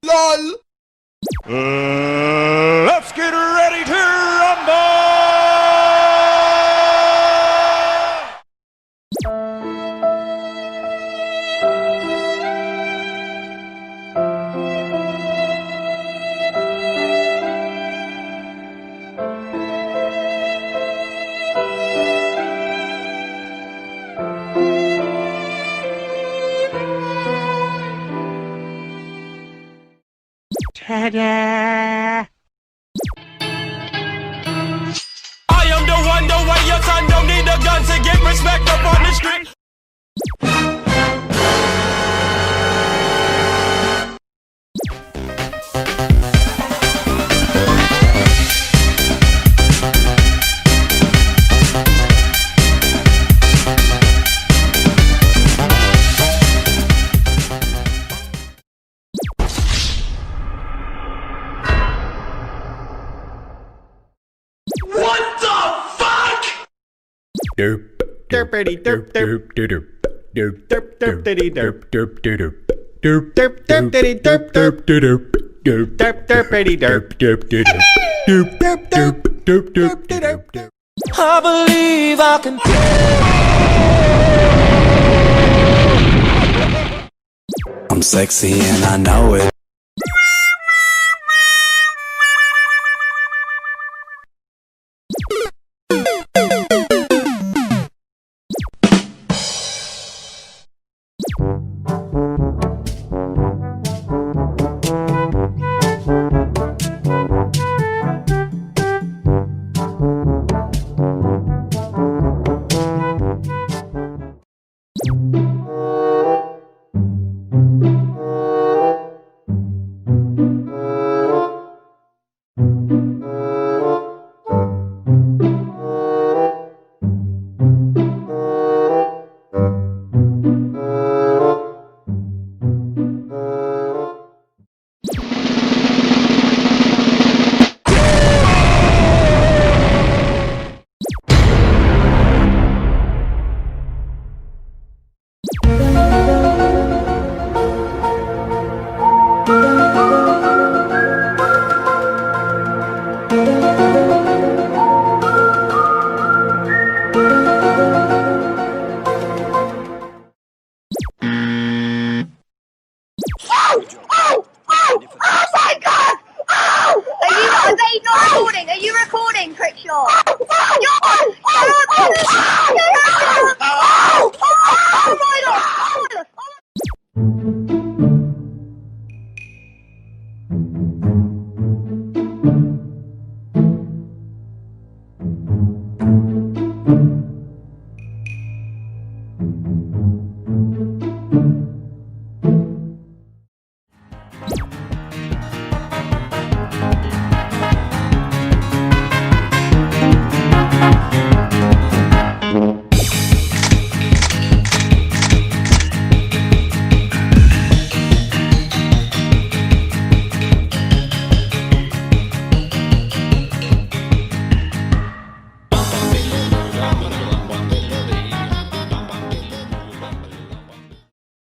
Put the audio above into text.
LOL. Let's get ready to rumble! Ta-da! I am the one, the way your son don't need a gun to get respect up on the street. What the fuck? Derp derpity derp derp derp derp derp derpity derp derp derp derp derp derpity derp derp derp derp derp derpity derp derp derp derp derp derp derp derp derp. I believe I can. I'm sexy and I know it. Are you recording, Crickshaw? Oh my god!